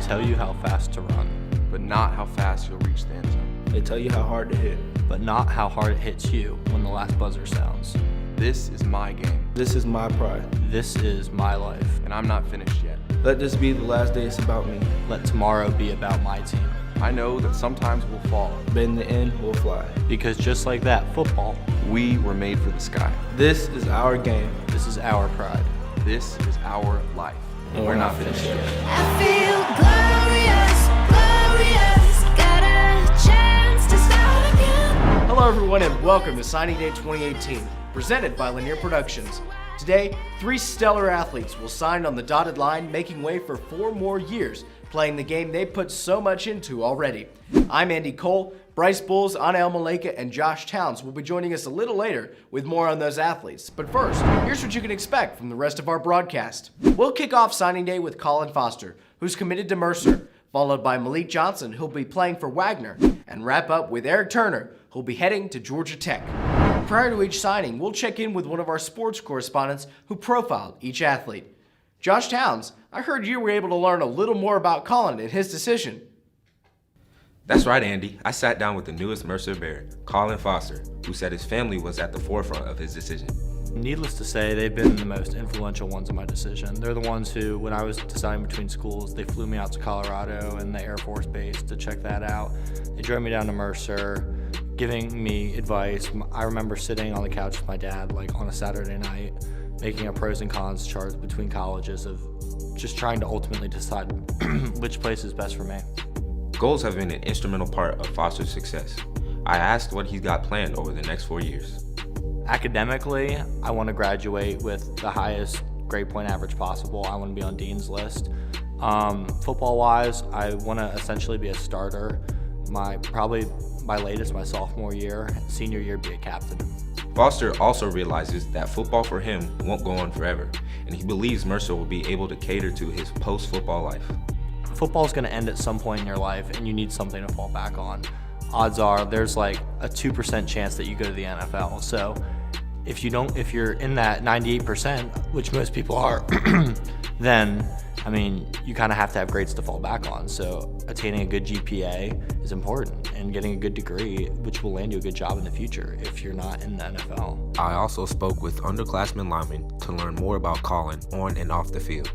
tell you how fast to run, but not how fast you'll reach the end zone. They tell you how hard to hit, but not how hard it hits you when the last buzzer sounds. This is my game. This is my pride. This is my life. And I'm not finished yet. Let this be the last day it's about me. Let tomorrow be about my team. I know that sometimes we'll fall, but in the end, we'll fly. Because just like that, football, we were made for the sky. This is our game. This is our pride. This is our life. And we're not finished yet. I feel glorious, glorious. Got a chance to start again. Hello everyone and welcome to Signing Day 2018, presented by Lanier Productions. Today, 3 stellar athletes will sign on the dotted line, making way for 4 more years, playing the game they put so much into already. I'm Andy Cole. Bryce Bulls, Malik, and Josh Towns will be joining us a little later with more on those athletes. But first, here's what you can expect from the rest of our broadcast. We'll kick off signing day with Collin Foster, who's committed to Mercer, followed by Malik Johnson, who'll be playing for Wagner, and wrap up with Erick Turner, who'll be heading to Georgia Tech. Prior to each signing, we'll check in with one of our sports correspondents who profiled each athlete. Josh Towns, I heard you were able to learn a little more about Collin and his decision. That's right, Andy. I sat down with the newest Mercer Bear, Collin Foster, who said his family was at the forefront of his decision. Needless to say, they've been the most influential ones in my decision. They're the ones who, when I was deciding between schools, they flew me out to Colorado and the Air Force Base to check that out. They drove me down to Mercer, giving me advice. I remember sitting on the couch with my dad, like on a Saturday night, making a pros and cons chart between colleges of just trying to ultimately decide which place is best for me. Goals have been an instrumental part of Foster's success. I asked what he's got planned over the next 4 years. Academically, I want to graduate with the highest grade point average possible. I want to be on Dean's list. Football-wise, I want to essentially be a starter. Probably my latest, my sophomore year, senior year, be a captain. Foster also realizes that football for him won't go on forever, and he believes Mercer will be able to cater to his post-football life. Football's going to end at some point in your life, and you need something to fall back on. Odds are there's like a 2% chance that you go to the NFL. So if you're in that 98%, which most people are, then I mean, you kind of have to have grades to fall back on. So attaining a good GPA is important, and getting a good degree, which will land you a good job in the future if you're not in the NFL. I also spoke with underclassmen linemen to learn more about Collin on and off the field.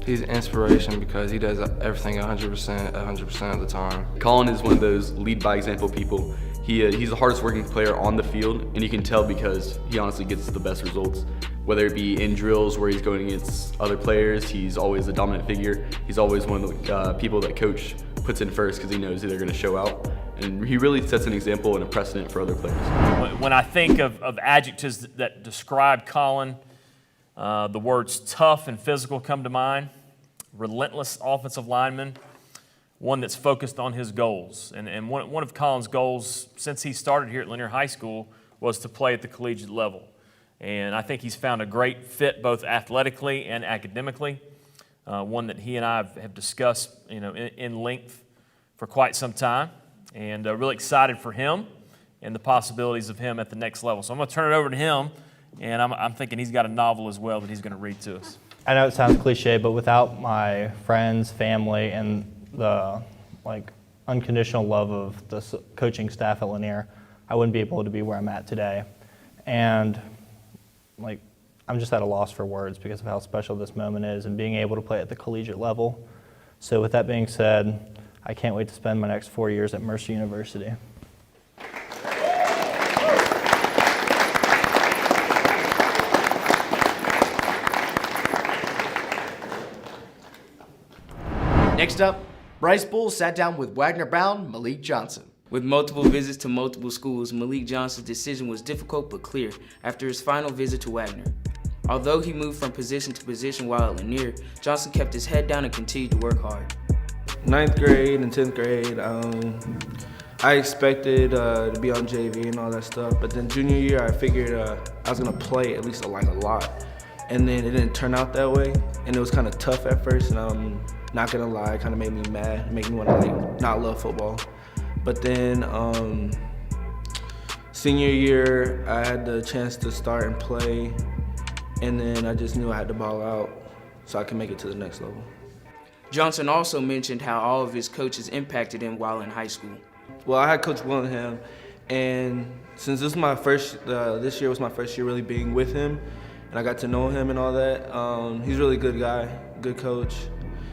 He's an inspiration because he does everything 100% of the time. Collin is one of those lead by example people. He's the hardest working player on the field, and you can tell because he honestly gets the best results. Whether it be in drills where he's going against other players, he's always the dominant figure. He's always one of the people that coach puts in first because he knows they're going to show out. And he really sets an example and a precedent for other players. When I think of adjectives that describe Collin, the words tough and physical come to mind. Relentless offensive lineman, one that's focused on his goals. And one of Collin's goals since he started here at Lanier High School was to play at the collegiate level. And I think he's found a great fit both athletically and academically, one that he and I have discussed in length for quite some time, and really excited for him and the possibilities of him at the next level. So I'm going to turn it over to him. And I'm thinking he's got a novel as well that he's going to read to us. I know it sounds cliche, but without my friends, family, and the unconditional love of the coaching staff at Lanier, I wouldn't be able to be where I'm at today. And I'm just at a loss for words because of how special this moment is and being able to play at the collegiate level. So with that being said, I can't wait to spend my next 4 years at Mercer University. Next up, Bryce Bulls sat down with Wagner-bound Malik Johnson. With multiple visits to multiple schools, Malik Johnson's decision was difficult but clear after his final visit to Wagner. Although he moved from position to position while at Lanier, Johnson kept his head down and continued to work hard. 9th grade and 10th grade, I expected to be on JV and all that stuff, but then junior year I figured I was going to play at least a lot. And then it didn't turn out that way, and it was kind of tough at first, and I'm not gonna lie, it kind of made me mad. It made me want to not love football. But then senior year, I had the chance to start and play, and then I just knew I had to ball out so I could make it to the next level. Johnson also mentioned how all of his coaches impacted him while in high school. Well, I had Coach Willingham, and since this year was my first year really being with him, and I got to know him and all that, he's a really good guy, good coach.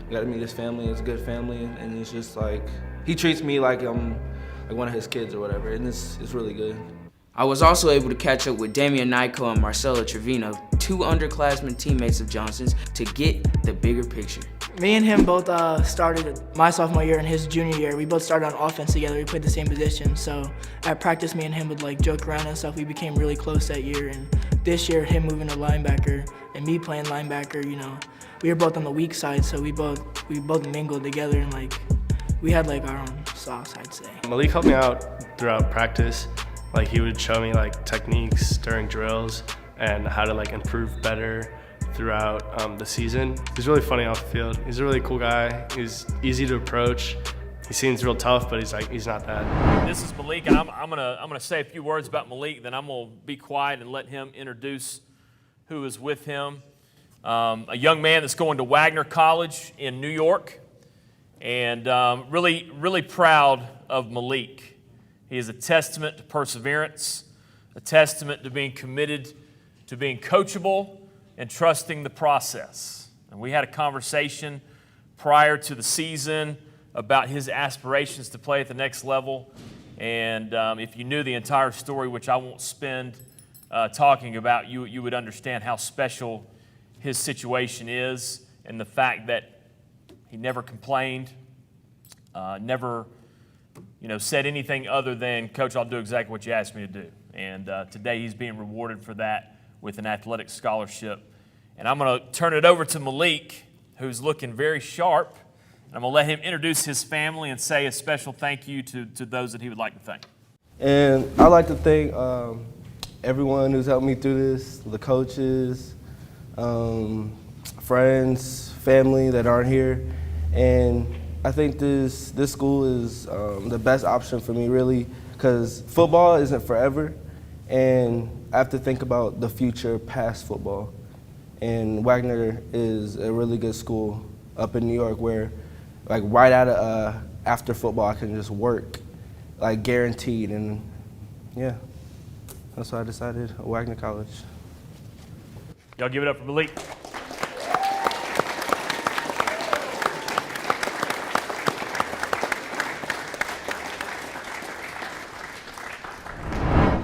I got to meet his family. It's a good family, and it's just like, he treats me like I'm like one of his kids or whatever, and it's really good. I was also able to catch up with Damian Nyko and Marcelo Trevino, 2 underclassmen teammates of Johnson's, to get the bigger picture. Me and him both started my sophomore year and his junior year. We both started on offense together. We played the same position. So at practice, me and him would like joke around and stuff. We became really close that year. And this year, him moving to linebacker and me playing linebacker, you know, we were both on the weak side. So we both mingled together and like we had like our own sauce, I'd say. Malik helped me out throughout practice. Like he would show me like techniques during drills and how to like improve better throughout the season. He's really funny off the field. He's a really cool guy. He's easy to approach. He seems real tough, but he's not that. This is Malik, and I'm gonna say a few words about Malik. Then I'm gonna be quiet and let him introduce who is with him. A young man that's going to Wagner College in New York, and really proud of Malik. He is a testament to perseverance, a testament to being committed to being coachable and trusting the process. And we had a conversation prior to the season about his aspirations to play at the next level. And if you knew the entire story, which I won't spend talking about, you would understand how special his situation is and the fact that he never complained, never said anything other than, Coach, I'll do exactly what you asked me to do. And today he's being rewarded for that with an athletic scholarship. And I'm going to turn it over to Malik, who's looking very sharp. And I'm going to let him introduce his family and say a special thank you to those that he would like to thank. And I'd like to thank everyone who's helped me through this, the coaches, friends, family that aren't here. And I think this school is the best option for me, really, because football isn't forever. And I have to think about the future past football. And Wagner is a really good school up in New York where, like, right out of after football, I can just work, like, guaranteed. And, yeah, that's why I decided Wagner College. Y'all give it up for Malik.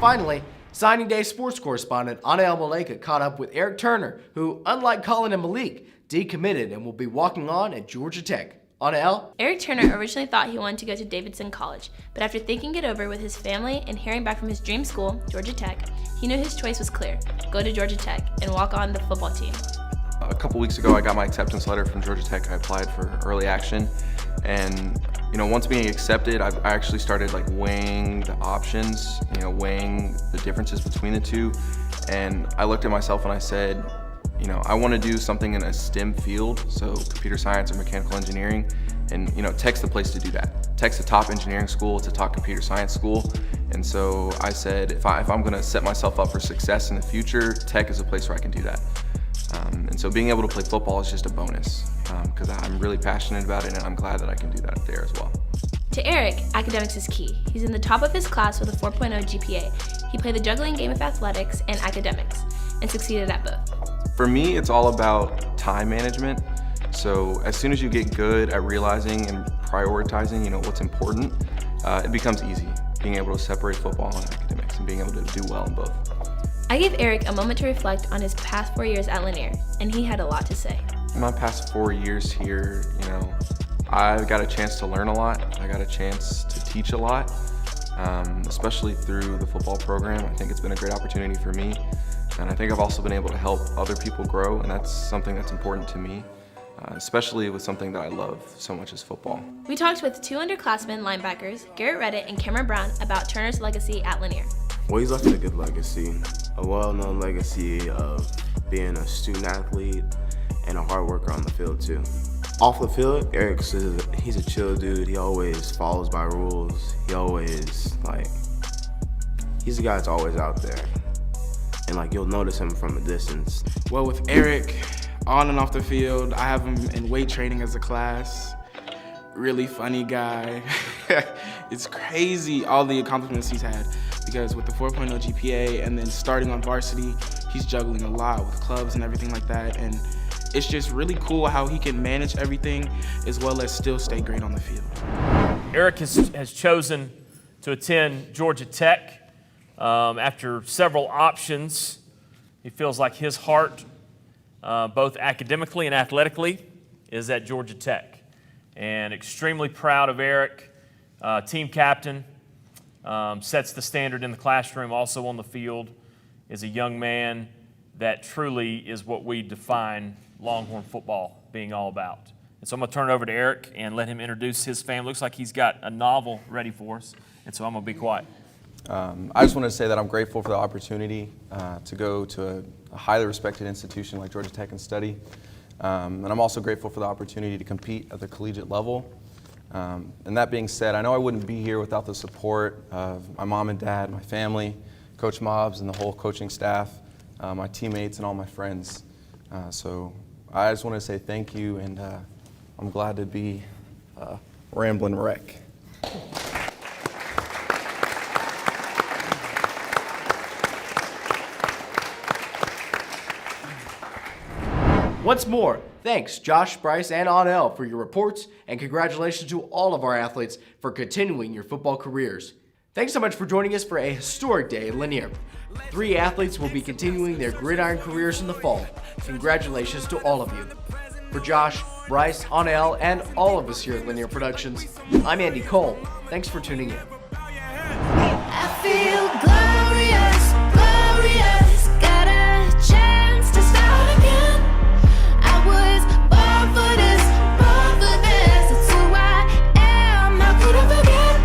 Finally, signing day sports correspondent Anael Maleka caught up with Erick Turner, who, unlike Collin and Malik, decommitted and will be walking on at Georgia Tech. Anael? Erick Turner originally thought he wanted to go to Davidson College, but after thinking it over with his family and hearing back from his dream school, Georgia Tech, he knew his choice was clear: go to Georgia Tech and walk on the football team. A couple weeks ago, I got my acceptance letter from Georgia Tech. I applied for early action, and once being accepted, I actually started like weighing the options, weighing the differences between the two, and I looked at myself and I said, I want to do something in a STEM field, so computer science or mechanical engineering, and Tech's the place to do that. Tech's a top engineering school, it's a top computer science school, and so I said, if I'm going to set myself up for success in the future, Tech is a place where I can do that. And so being able to play football is just a bonus, because I'm really passionate about it, and I'm glad that I can do that there as well. To Erick, academics is key. He's in the top of his class with a 4.0 GPA. He played the juggling game of athletics and academics, and succeeded at both. For me, it's all about time management. So as soon as you get good at realizing and prioritizing, what's important, it becomes easy, being able to separate football and academics and being able to do well in both. I gave Erick a moment to reflect on his past 4 years at Lanier, and he had a lot to say. In my past 4 years here, I got a chance to learn a lot. I got a chance to teach a lot, especially through the football program. I think it's been a great opportunity for me. And I think I've also been able to help other people grow, and that's something that's important to me, especially with something that I love so much as football. We talked with 2 underclassmen linebackers, Garrett Redditt and Cameron Brown, about Turner's legacy at Lanier. Well, he's left a good legacy, a well-known legacy of being a student athlete and a hard worker on the field too. Off the field, Erick says he's a chill dude. He always follows by rules. He always, he's the guy that's always out there. And you'll notice him from a distance. Well, with Erick, on and off the field. I have him in weight training as a class. Really funny guy. It's crazy all the accomplishments he's had, because with the 4.0 GPA and then starting on varsity, he's juggling a lot with clubs and everything like that. And it's just really cool how he can manage everything as well as still stay great on the field. Erick has chosen to attend Georgia Tech after several options. He feels like his heart, both academically and athletically, is at Georgia Tech. And extremely proud of Erick, team captain, sets the standard in the classroom, also on the field, is a young man that truly is what we define Longhorn football being all about. And so I'm going to turn it over to Erick and let him introduce his family. Looks like he's got a novel ready for us, and so I'm going to be quiet. I just wanted to say that I'm grateful for the opportunity to go to a highly respected institution like Georgia Tech and study. And I'm also grateful for the opportunity to compete at the collegiate level. And that being said, I know I wouldn't be here without the support of my mom and dad, my family, Coach Mobbs, and the whole coaching staff, my teammates, and all my friends. So I just want to say thank you, and I'm glad to be Ramblin' Wreck. Once more, thanks Josh, Bryce, and Onel for your reports, and congratulations to all of our athletes for continuing your football careers. Thanks so much for joining us for a historic day at Lanier. 3 athletes will be continuing their gridiron careers in the fall. Congratulations to all of you. For Josh, Bryce, Onel, and all of us here at Lanier Productions, I'm Andy Cole. Thanks for tuning in. I feel glorious, glorious. Got a chance to start again. I was born for this, it's who I am. How could I forget?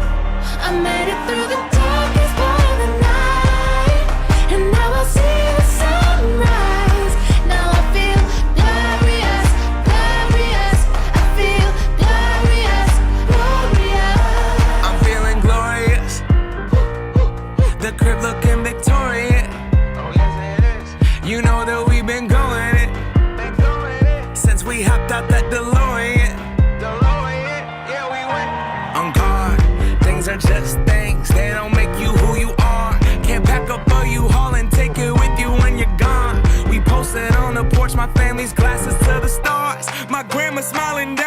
I made it through the darkest part of the night, and now I see the sunrise. Now I feel glorious, glorious. I feel glorious, glorious. I'm feeling glorious. The crib looking victorious. Oh yes it is. You know that we've been going it. Since we hopped out that DeLorean. Yeah, we went on guard. Things are just things, they don't make you who you are. Can't pack up a U-Haul and take it with you when you're gone. We posted on the porch, my family's glasses to the stars. My grandma smiling down.